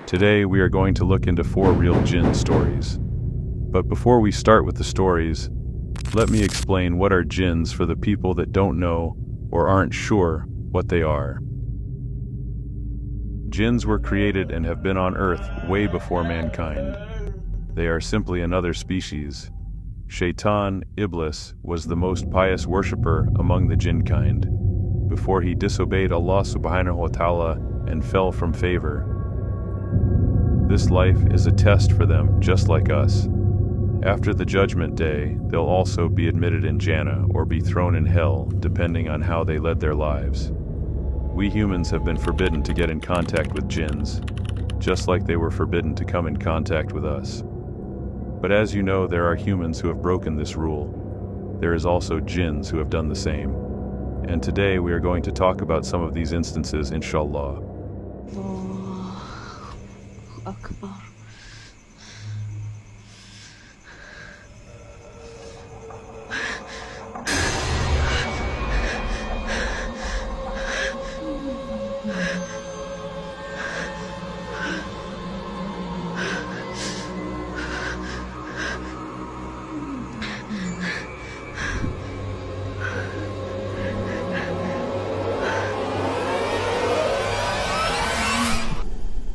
Today we are going to look into 4 real jinn stories. But before we start with the stories, let me explain what are jinns for the people that don't know or aren't sure what they are. Jinns were created and have been on Earth way before mankind. They are simply another species. Shaitan, Iblis, was the most pious worshipper among the jinn kind, before he disobeyed Allah subhanahu wa ta'ala and fell from favor. This life is a test for them, just like us. After the judgment day, they'll also be admitted in Jannah or be thrown in hell, depending on how they led their lives. We humans have been forbidden to get in contact with jinns, just like they were forbidden to come in contact with us. But as you know, there are humans who have broken this rule. There is also jinns who have done the same. And today we are going to talk about some of these instances, inshallah. Allahu Akbar.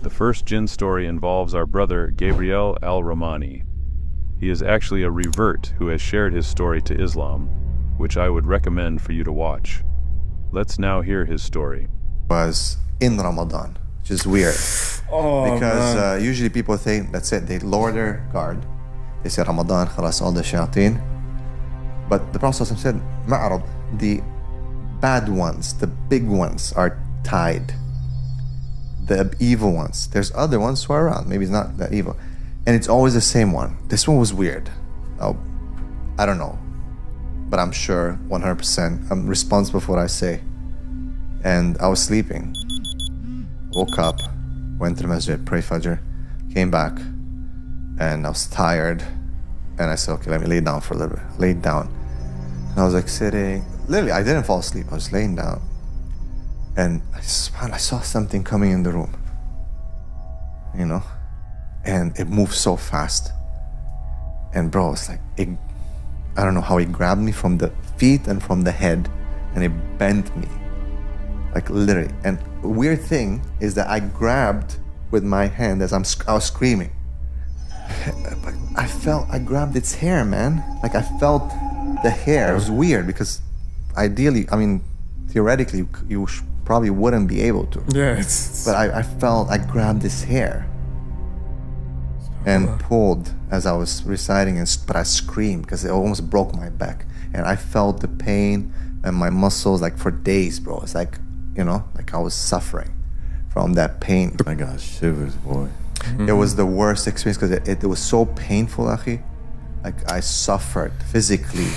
The first jinn story involves our brother Gabriel al-Rahmani. He is actually a revert who has shared his story to Islam, which I would recommend for you to watch. Let's now hear his story. Was in Ramadan, which is weird. Because usually people think, that's it, they lower their guard. They say Ramadan, khalas, all the shayateen. But the Prophet said, Ma'arad, the bad ones, the big ones are tied. The evil ones. There's other ones who are around. Maybe it's not that evil. And it's always the same one. This one was weird. Oh, I don't know. But I'm sure 100% I'm responsible for what I say. And I was sleeping. Woke up, went to the masjid, prayed Fajr, came back, and I was tired. And I said, okay, let me lay down for a little bit. Laid down. And I was like sitting. Literally, I didn't fall asleep. I was laying down. And I saw something coming in the room, you know, and it moved so fast. And bro, it's like, I don't know how it grabbed me from the feet and from the head, and it bent me, like literally. And weird thing is that I grabbed with my hand as I was screaming. But I grabbed its hair, man. Like I felt the hair. It was weird because ideally, I mean, theoretically, you probably wouldn't be able to. Yeah, but I grabbed his hair and pulled as I was reciting, but I screamed because it almost broke my back. And I felt the pain and my muscles like for days, bro. It's like, you know, like I was suffering from that pain. I got shivers, boy. It was the worst experience because it was so painful, Akhi. Like I suffered physically,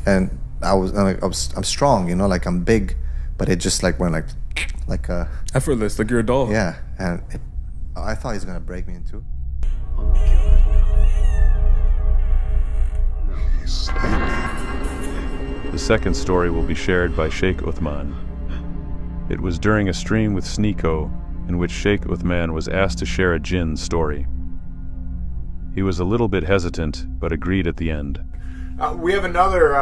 and I'm strong, you know, like I'm big, but it just like went like a effortless, like you're a doll. Yeah, and I thought he was gonna break me in two. The second story will be shared by Sheikh Uthman. It was during a stream with Sneeko in which Sheikh Uthman was asked to share a jinn story. He was a little bit hesitant, but agreed at the end. We have another,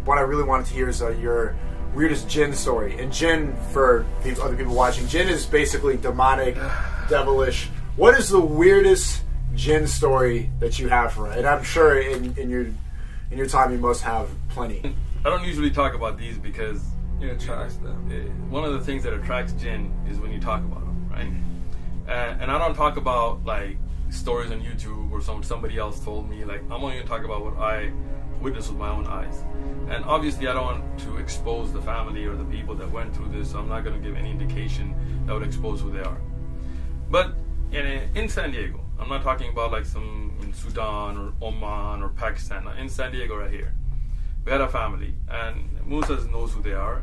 what I really wanted to hear is your weirdest jinn story. And jinn, for other people watching, jinn is basically demonic, devilish. What is the weirdest jinn story that you have for it? And I'm sure in your time you must have plenty. I don't usually talk about these because it attracts them. One of the things that attracts jinn is when you talk about them, right? And I don't talk about like stories on YouTube or somebody else told me. Like, I'm only going to talk about what I witnessed with my own eyes. And obviously I don't want to expose the family or the people that went through this, so I'm not going to give any indication that would expose who they are. But in San Diego, I'm not talking about like some in Sudan or Oman or Pakistan. In San Diego right here, we had a family, and Musa knows who they are.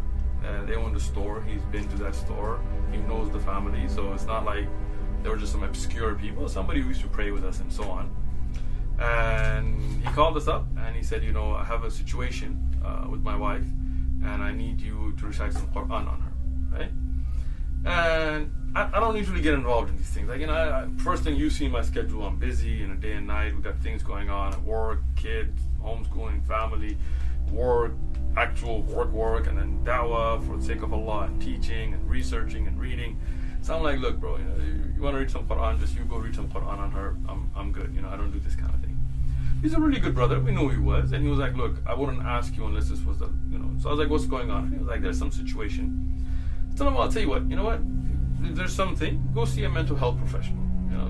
They own the store. He's been to that store. He knows the family, so it's not like they were just some obscure people. Somebody who used to pray with us and so on. And he called us up and he said, you know, I have a situation with my wife, and I need you to recite some Quran on her, right? And I don't usually get involved in these things. Like, first thing you see my schedule, I'm busy in a day and night. We got things going on at work, kids, homeschooling, family, work, actual work, and then dawah for the sake of Allah, and teaching and researching and reading. So I'm like, look, bro, you want to read some Quran, just you go read some Quran on her. I'm good. I don't do this kind of thing. He's a really good brother. We knew he was, and he was like, look, I wouldn't ask you unless this was the. So I was like, what's going on? And he was like, there's some situation. I told him, I'll tell you what. You know what? If there's something, go see a mental health professional.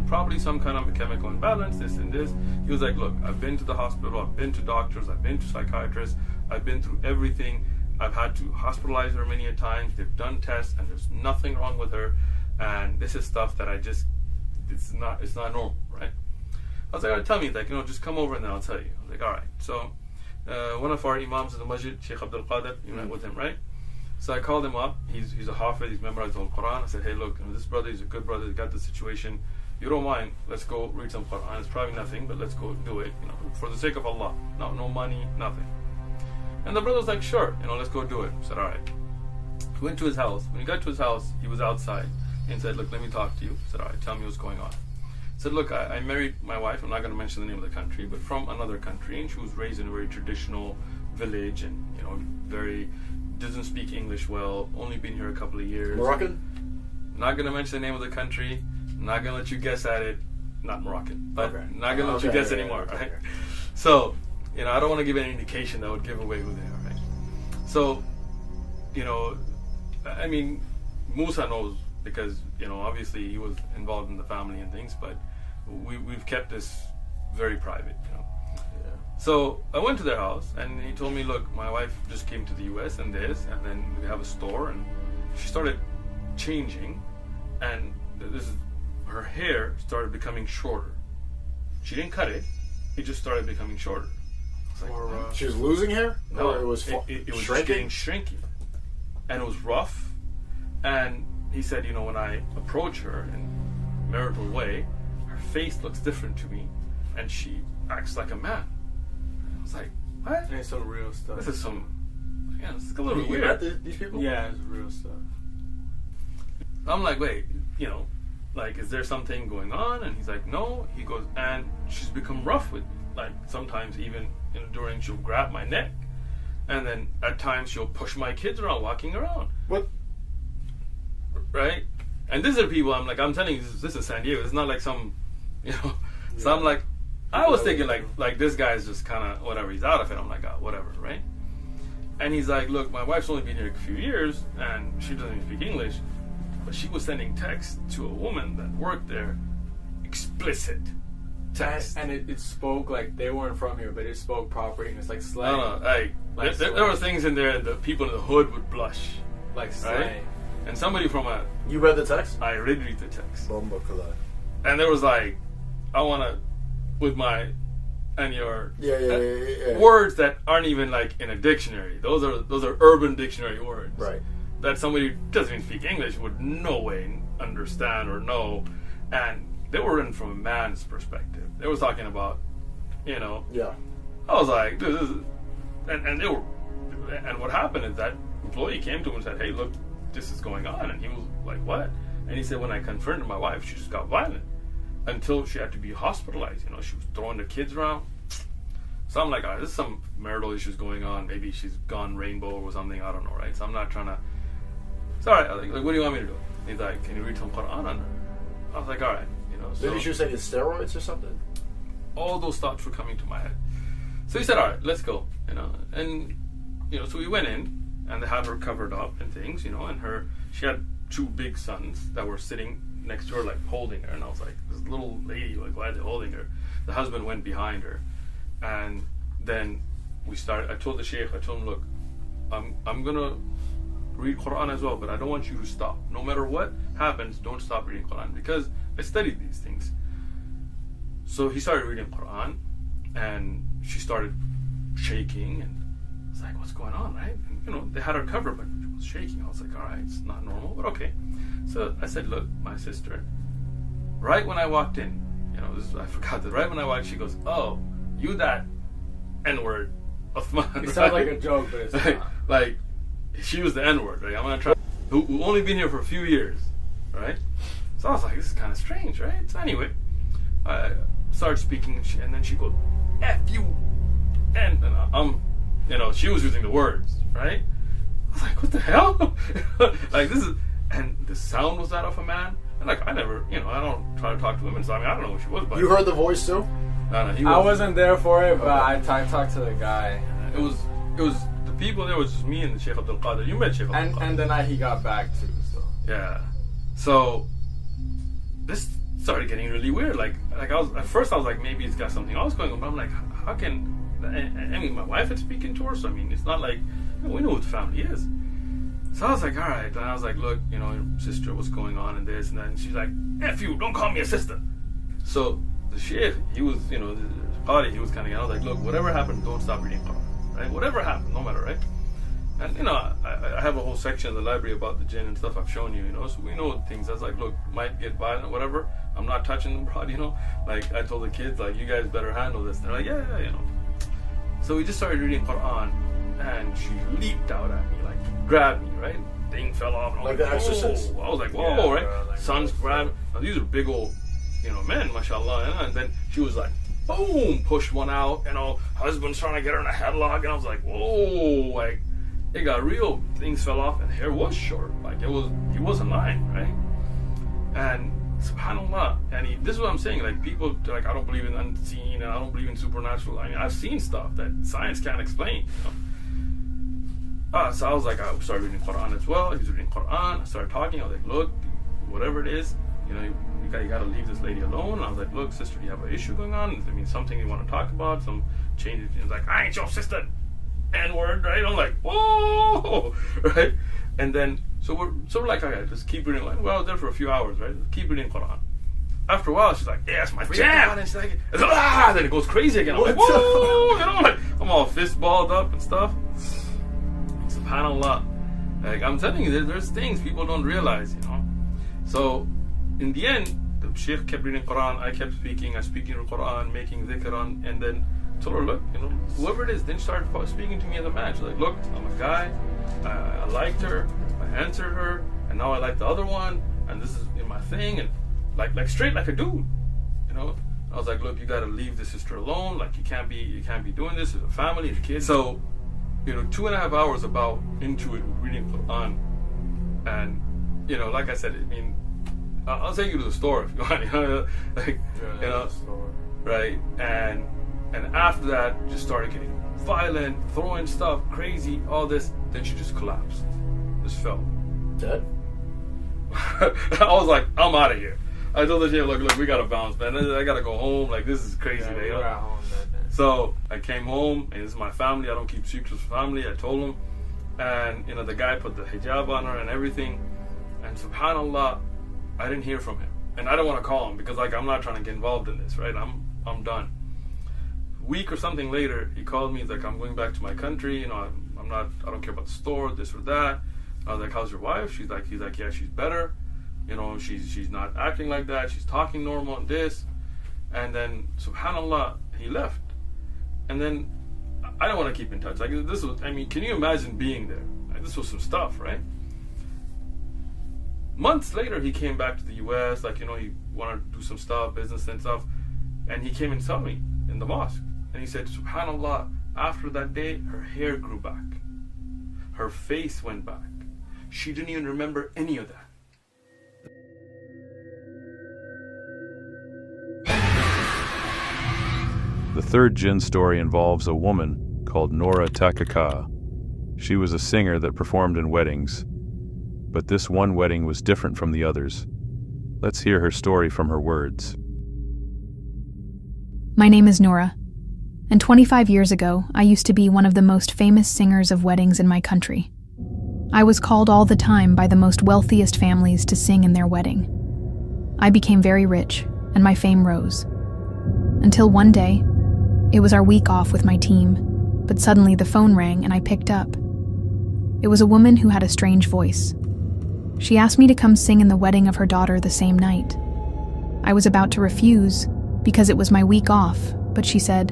Probably some kind of a chemical imbalance, this and this. He was like, look, I've been to the hospital, I've been to doctors, I've been to psychiatrists, I've been through everything. I've had to hospitalize her many a times. They've done tests, and there's nothing wrong with her. And this is stuff that it's not normal, right? I was like, all right, tell me, like, just come over and then I'll tell you. I was like, all right. So one of our imams in the masjid, Sheikh Abdul Qadir, you met with him, right? So I called him up. He's a hafiz. He's memorized the whole Quran. I said, hey, look, this brother, he's a good brother. He's got the situation. You don't mind? Let's go read some Quran. It's probably nothing, but let's go do it. For the sake of Allah. No money, nothing. And the brother was like, sure. Let's go do it. I said, all right. Went to his house. When he got to his house, he was outside and said, look, let me talk to you. I said, all right, tell me what's going on. I said, look, I married my wife. I'm not going to mention the name of the country, but from another country, and she was raised in a very traditional village, and very doesn't speak English well. Only been here a couple of years. Moroccan? Not going to mention the name of the country. Not going to let you guess at it. Not Moroccan, but okay. Not going to let you guess anymore, right? So, I don't want to give any indication that would give away who they are, right? So, I mean, Musa knows because, obviously he was involved in the family and things, but we've kept this very private, Yeah. So I went to their house, and he told me, look, my wife just came to the US and then we have a store, and she started changing, and her hair started becoming shorter. She didn't cut it just started becoming shorter. Like, she was losing hair? No, it was it was shrinking? shrinking, and it was rough. And he said, when I approach her in a marital way, her face looks different to me, and she acts like a man. I was like, what? It's some real stuff. This is it's a little bit You weird. met these people? Yeah, it's real stuff. I'm like, wait, like, is there something going on? And he's like, no. He goes, and she's become rough with me. Like, sometimes even during, she'll grab my neck, and then at times she'll push my kids around, walking around. What? Right? And these are people, I'm telling you, this is San Diego. It's not like some, So I'm like, I was thinking like this guy is just kind of whatever. He's out of it. I'm like, oh, whatever, right? And he's like, look, my wife's only been here a few years, and she doesn't even speak English, but she was sending texts to a woman that worked there, explicit text. And it spoke like they weren't from here, but it spoke proper English, like slang. No, there were things in there that people in the hood would blush. Like slang. Right? And somebody You read the text? I did read the text. Bomba Kala. And there was like, I want to, with my, and your Yeah. words that aren't even like in a dictionary. Those are urban dictionary words. Right. That somebody who doesn't even speak English would no way understand or know. And they were written from a man's perspective. They were talking about, Yeah. I was like, this is, and they were, and what happened is that employee came to him and said, hey, look, this is going on. And he was like, what? And he said, when I confronted my wife, she just got violent until she had to be hospitalized. She was throwing the kids around. So I'm like, all right, there's some marital issues going on. Maybe she's gone rainbow or something. I don't know, right? So I'm not trying to. It's all right. I was like, what do you want me to do? He's like, can you read some Quran on her? I was like, all right. So Maybe she was taking steroids or something? all those thoughts were coming to my head. So he said, all right, let's go. And so we went in, and they had her covered up and things, and she had two big sons that were sitting next to her, like holding her, and I was like, this little lady, like, why are they holding her? The husband went behind her, and then we started. I told the sheikh, him, look, I'm gonna read Quran as well, but I don't want you to stop. No matter what happens, don't stop reading Quran, because I studied these things. So he started reading Quran, and she started shaking, and I was like, what's going on, right? And, they had her covered, but she was shaking. I was like, all right, it's not normal, but okay. So I said, look, my sister, right when I walked in, I forgot that, right when I walked, she goes, oh, you that N-word, Uthman. It sounds like a joke, but it's not. Like, she was the N-word, right? I'm going to try, who only been here for a few years, right? So I was like, this is kind of strange, right? So anyway, I started speaking, and then she goes, F you. And she was using the words, right? I was like, what the hell? Like, this is, and the sound was that of a man. And like, I never, I don't try to talk to women, so I mean, I don't know who she was. But you heard the voice too? No, he I wasn't there for it, but I talked to the guy. It was the people there was just me and the Sheikh Abdul Qadir. You met Sheikh Abdul Qadir. And the night he got back too, so. Yeah. So this started getting really weird. Like at first I was like, maybe it's got something else going on, but I'm like, how can, I mean, my wife had speaking to her, so I mean, it's not like, we know what the family is. So I was like, all right. And I was like, look, your sister, what's going on in this? And then she's like, F you, don't call me a sister. So the Sheikh, he was, the Qari, he was kind of, I was like, look, whatever happened, don't stop reading Quran, right? Whatever happened, no matter, right? And, I have a whole section in the library about the jinn and stuff I've shown you, so we know things. I was like, look, might get violent, whatever. I'm not touching them, bro, Like, I told the kids, like, you guys better handle this. And they're like, yeah. So we just started reading Quran, and she leaped out at me, like, grabbed me, right? Thing fell off. And I was like The Exorcist. I was like, whoa, right? Bro, like, Sons grabbed. Now, these are big old, men, mashallah. And then she was like, boom, pushed one out. Husband's trying to get her in a headlock. And I was like, whoa, like, it got real. Things fell off, and hair was short. Like, he wasn't lying, right? And subhanAllah, and this is what I'm saying. Like, people, like, I don't believe in unseen, and I don't believe in supernatural. I mean, I've seen stuff that science can't explain. So I was like, I started reading Quran as well. He was reading Quran. I started talking. I was like, look, whatever it is, you got to leave this lady alone. And I was like, look, sister, do you have an issue going on? I mean, something you want to talk about? Some changes? He was like, I ain't your sister. N-word, right? I'm like, whoa, right? And then, so we're like, okay, just keep reading. Like, well, I was there for a few hours, right? Keep reading Quran. After a while, she's like, yeah, it's my jam. And she's like, then it goes crazy again. I'm like, whoa, like, I'm all fist balled up and stuff. SubhanAllah. Like, I'm telling you, there's things people don't realize, So, in the end, the Sheikh kept reading Quran, I kept speaking, I speaking in Quran, making dhikr on, and then told her, look, whoever it is, then started speaking to me as a man. She's like, look, I'm a guy, I liked her, I answered her, and now I like the other one, and this is my thing, and like straight like a dude, I was like, look, you gotta leave the sister alone, like you can't be doing this as a family, as kids. So, 2.5 hours about into it, reading Quran, and like I said, I mean, I'll take you to the store if you want, right, and after that, just started getting violent, throwing stuff, crazy, all this. Then she just collapsed, just fell. Dead? I was like, I'm out of here. I told the Sheikh, look, we gotta bounce, man. I gotta go home. Like, this is crazy. Yeah, we were at home that day. So I came home, and this is my family. I don't keep secrets from family. I told him, and the guy put the hijab on her and everything. And subhanallah, I didn't hear from him, and I don't want to call him because I'm not trying to get involved in this, right? I'm done. Week or something later, he called me. He's like, I'm going back to my country. I don't care about the store, this or that. I was like, how's your wife? He's like, yeah, she's better. She's not acting like that. She's talking normal and this. And then, subhanallah, he left. And then, I don't want to keep in touch. Like, this was, I mean, can you imagine being there? Like, this was some stuff, right? Months later, he came back to the U.S. Like, he wanted to do some stuff, business and stuff. And he came and saw me in the mosque. And he said, subhanallah, after that day, her hair grew back. Her face went back. She didn't even remember any of that. The third jinn story involves a woman called Nora Takaka. She was a singer that performed in weddings. But this one wedding was different from the others. Let's hear her story from her words. My name is Nora, and 25 years ago, I used to be one of the most famous singers of weddings in my country. I was called all the time by the most wealthiest families to sing in their wedding. I became very rich, and my fame rose. Until one day, it was our week off with my team, but suddenly the phone rang and I picked up. It was a woman who had a strange voice. She asked me to come sing in the wedding of her daughter the same night. I was about to refuse because it was my week off, but she said,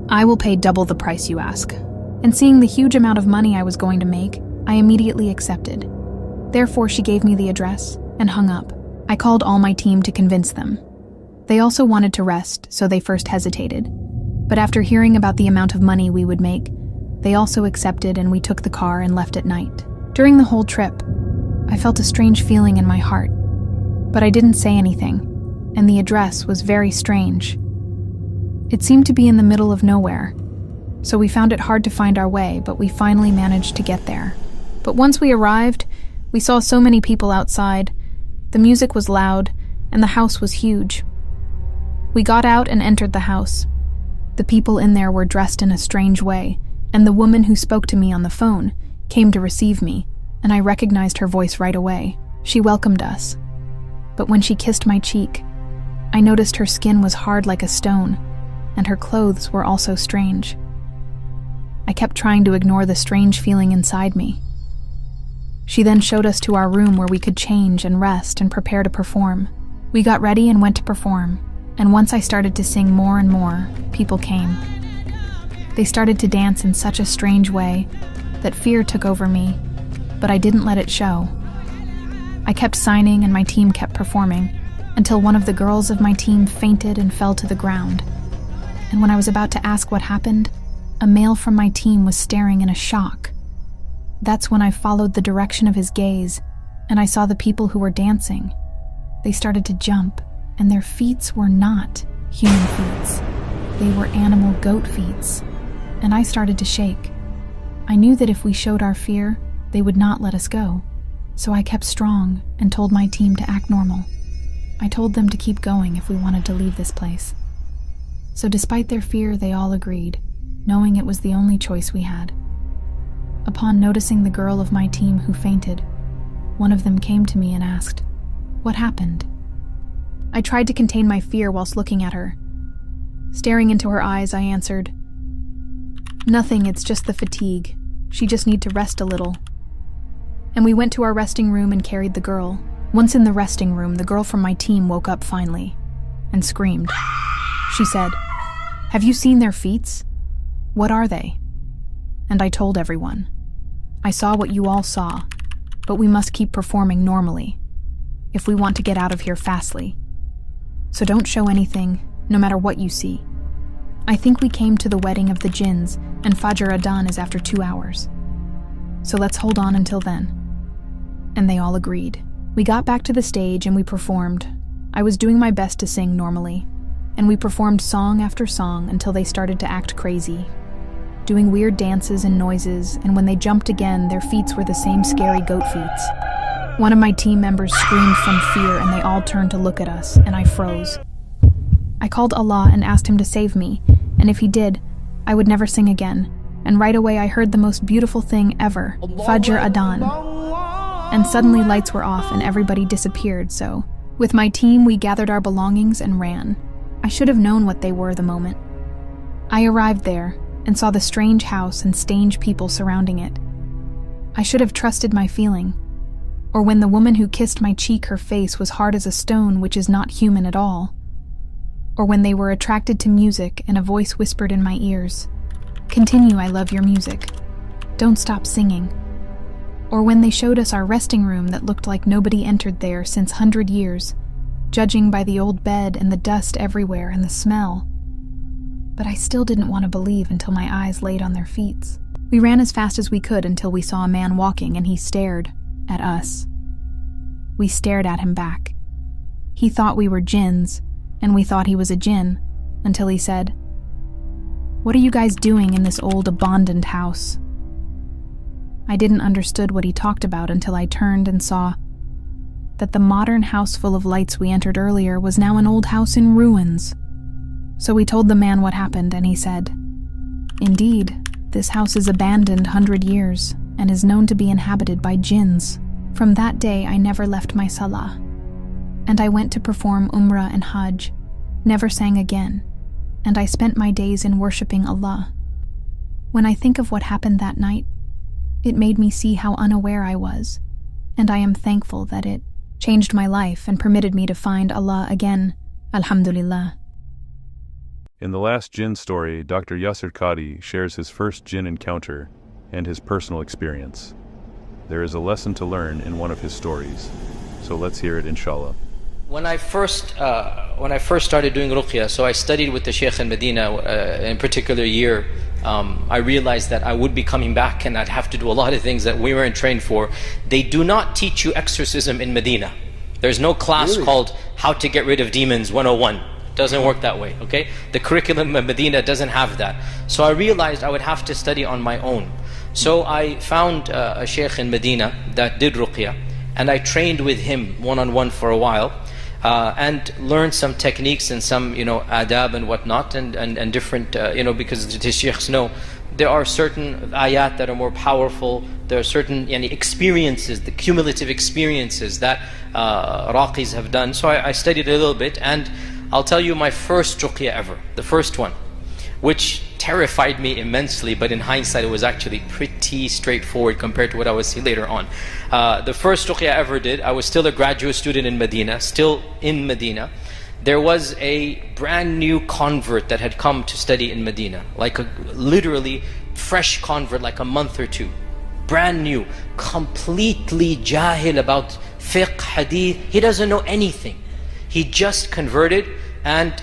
I will pay double the price you ask. And seeing the huge amount of money I was going to make, I immediately accepted. Therefore, she gave me the address and hung up. I called all my team to convince them. They also wanted to rest, so they first hesitated. But after hearing about the amount of money we would make, they also accepted, and we took the car and left at night. During the whole trip, I felt a strange feeling in my heart, but I didn't say anything, and the address was very strange. It seemed to be in the middle of nowhere, so we found it hard to find our way, but we finally managed to get there. But once we arrived, we saw so many people outside. The music was loud, and the house was huge. We got out and entered the house. The people in there were dressed in a strange way, and the woman who spoke to me on the phone came to receive me, and I recognized her voice right away. She welcomed us. But when she kissed my cheek, I noticed her skin was hard like a stone, and her clothes were also strange. I kept trying to ignore the strange feeling inside me. She then showed us to our room where we could change and rest and prepare to perform. We got ready and went to perform, and once I started to sing more and more, people came. They started to dance in such a strange way that fear took over me, but I didn't let it show. I kept signing and my team kept performing until one of the girls of my team fainted and fell to the ground. And when I was about to ask what happened, a male from my team was staring in a shock. That's when I followed the direction of his gaze, and I saw the people who were dancing. They started to jump, and their feet were not human feet. They were animal goat feet, and I started to shake. I knew that if we showed our fear, they would not let us go, so I kept strong and told my team to act normal. I told them to keep going if we wanted to leave this place. So despite their fear, they all agreed, knowing it was the only choice we had. Upon noticing the girl of my team who fainted, one of them came to me and asked, "What happened?" I tried to contain my fear whilst looking at her. Staring into her eyes, I answered, "Nothing, it's just the fatigue. She just needs to rest a little." And we went to our resting room and carried the girl. Once in the resting room, the girl from my team woke up finally and screamed. She said, "Have you seen their feet? What are they?" And I told everyone. I saw what you all saw, but we must keep performing normally if we want to get out of here fastly. So don't show anything, no matter what you see. I think we came to the wedding of the jinns, and Fajr Adan is after 2 hours. So let's hold on until then. And they all agreed. We got back to the stage and we performed. I was doing my best to sing normally, and we performed song after song until they started to act crazy, doing weird dances and noises, and when they jumped again, their feet were the same scary goat feet. One of my team members screamed from fear and they all turned to look at us, and I froze. I called Allah and asked him to save me, and if he did, I would never sing again. And right away I heard the most beautiful thing ever, Fajr Adan. And suddenly lights were off and everybody disappeared, so with my team we gathered our belongings and ran. I should have known what they were the moment. I arrived there and saw the strange house and strange people surrounding it. I should have trusted my feeling. Or when the woman who kissed my cheek, her face was hard as a stone, which is not human at all. Or when they were attracted to music and a voice whispered in my ears, "Continue, I love your music. Don't stop singing." Or when they showed us our resting room that looked like nobody entered there since 100 years, judging by the old bed and the dust everywhere and the smell. But I still didn't want to believe until my eyes laid on their feet. We ran as fast as we could until we saw a man walking and he stared at us. We stared at him back. He thought we were jinns, and we thought he was a jinn, until he said, "What are you guys doing in this old abandoned house?" I didn't understood what he talked about until I turned and saw that the modern house full of lights we entered earlier was now an old house in ruins. So we told the man what happened, and he said, "Indeed, this house is abandoned 100 years and is known to be inhabited by jinns." From that day, I never left my salah, and I went to perform Umrah and Hajj, never sang again, and I spent my days in worshipping Allah. When I think of what happened that night, it made me see how unaware I was, and I am thankful that it changed my life and permitted me to find Allah again. Alhamdulillah. In the last jinn story, Dr. Yasser Qadi shares his first jinn encounter and his personal experience. There is a lesson to learn in one of his stories, so let's hear it inshallah. When I first started doing ruqya, so I studied with the Shaykh in Medina in a particular year. I realized that I would be coming back and I'd have to do a lot of things that we weren't trained for. They do not teach you exorcism in Medina. There's no class called How to Get Rid of Demons 101. It doesn't work that way, okay? The curriculum in Medina doesn't have that. So I realized I would have to study on my own. So I found a Shaykh in Medina that did ruqya, and I trained with him one-on-one for a while. And learn some techniques and some, adab and whatnot, and different, because the sheikhs know there are certain ayat that are more powerful. There are certain experiences, the cumulative experiences that raqis have done. So I studied a little bit, and I'll tell you my first ruqya ever, the first one, which terrified me immensely, but in hindsight it was actually pretty straightforward compared to what I would see later on. The first ruqya I ever did, I was still a graduate student in Medina, still in Medina. There was a brand new convert that had come to study in Medina, like a literally fresh convert, like a month or two. Brand new, completely jahil about fiqh, hadith. He doesn't know anything. He just converted, and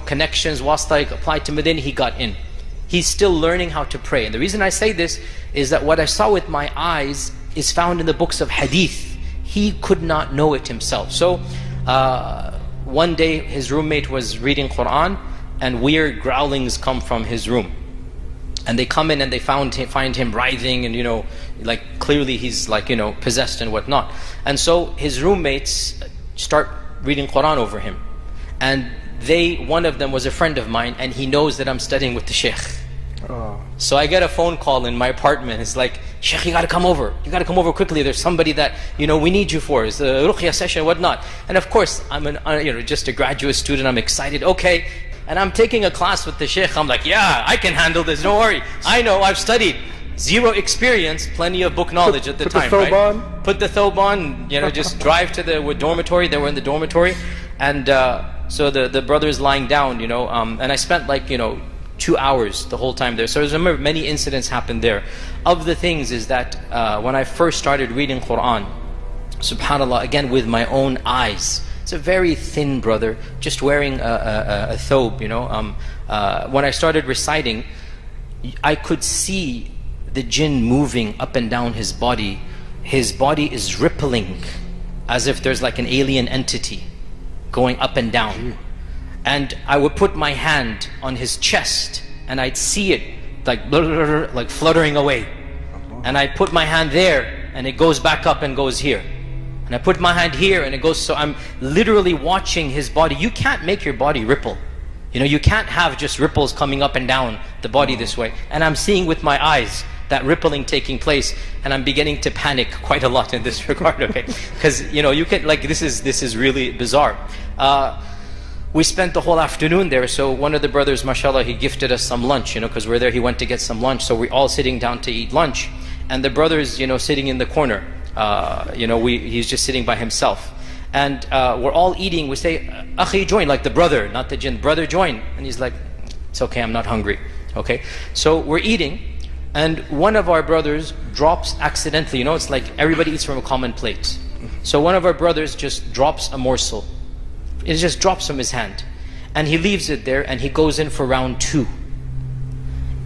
connections, wasta applied to Medina, he got in. He's still learning how to pray. And the reason I say this is that what I saw with my eyes is found in the books of hadith. He could not know it himself. So one day his roommate was reading Quran, and weird growlings come from his room. And they come in and they find him writhing, and like clearly he's like possessed and whatnot. And so his roommates start reading Quran over him. And one of them was a friend of mine, and he knows that I'm studying with the Shaykh. So I get a phone call in my apartment. It's like, Shaykh, you gotta come over. You gotta come over quickly. There's somebody that we need you for. It's a ruqya session, whatnot. And of course, I'm just a graduate student. I'm excited. Okay, and I'm taking a class with the Shaykh. I'm like, yeah, I can handle this. Don't worry. I know. I've studied. Zero experience, plenty of book knowledge at the time. Put the thobe right? on. Put the thobe on. Just drive to the dormitory. They were in the dormitory, and so the brother is lying down. And I spent like 2 hours the whole time there. So I remember many incidents happened there. Of the things is that when I first started reading Quran, subhanAllah, again with my own eyes. It's a very thin brother, just wearing a thobe, when I started reciting, I could see the jinn moving up and down his body. His body is rippling as if there's like an alien entity going up and down. And I would put my hand on his chest, and I'd see it like fluttering away. And I put my hand there, and it goes back up and goes here. And I put my hand here, and it goes. So I'm literally watching his body. You can't make your body ripple. You can't have just ripples coming up and down the body this way. And I'm seeing with my eyes that rippling taking place, and I'm beginning to panic quite a lot in this regard, okay? Because you can this is really bizarre. We spent the whole afternoon there. So one of the brothers, mashallah, he gifted us some lunch, because we're there. He went to get some lunch, so we're all sitting down to eat lunch, and the brother's sitting in the corner. He's just sitting by himself, and we're all eating. We say, "Akhi, join," like the brother, not the jinn. Brother, join. And he's like, "It's okay, I'm not hungry." Okay, so we're eating, and one of our brothers drops accidentally. It's like everybody eats from a common plate. So one of our brothers just drops a morsel. It just drops from his hand, and he leaves it there, and he goes in for round 2.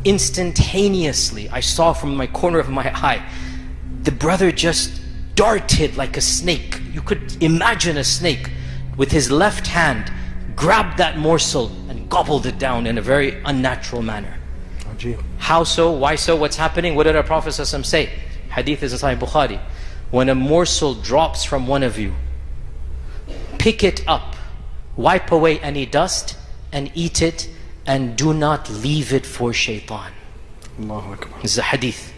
Instantaneously, I saw from my corner of my eye, the brother just darted like a snake. You could imagine a snake with his left hand, grabbed that morsel and gobbled it down in a very unnatural manner. How so? Why so? What's happening? What did our Prophet ﷺ say? Hadith is in Sahih Bukhari. When a morsel drops from one of you, pick it up, wipe away any dust, and eat it, and do not leave it for shaitan. Allahu Akbar. This is a hadith.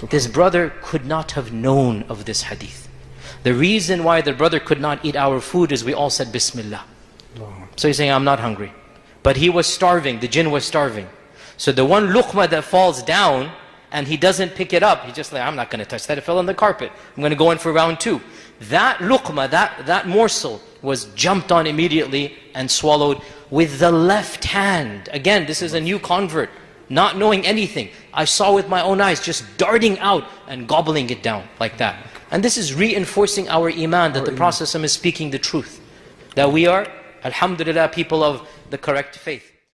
This brother could not have known of this hadith. The reason why the brother could not eat our food is we all said Bismillah. So he's saying, I'm not hungry. But he was starving, the jinn was starving. So the one luqma that falls down, and he doesn't pick it up, he's just like, I'm not going to touch that, it fell on the carpet. I'm going to go in for round 2. That luqma, that morsel, was jumped on immediately and swallowed with the left hand. Again, this is a new convert, not knowing anything. I saw with my own eyes, just darting out and gobbling it down like that. And this is reinforcing our iman that the Prophet is speaking the truth. that we are, alhamdulillah, people of the correct faith.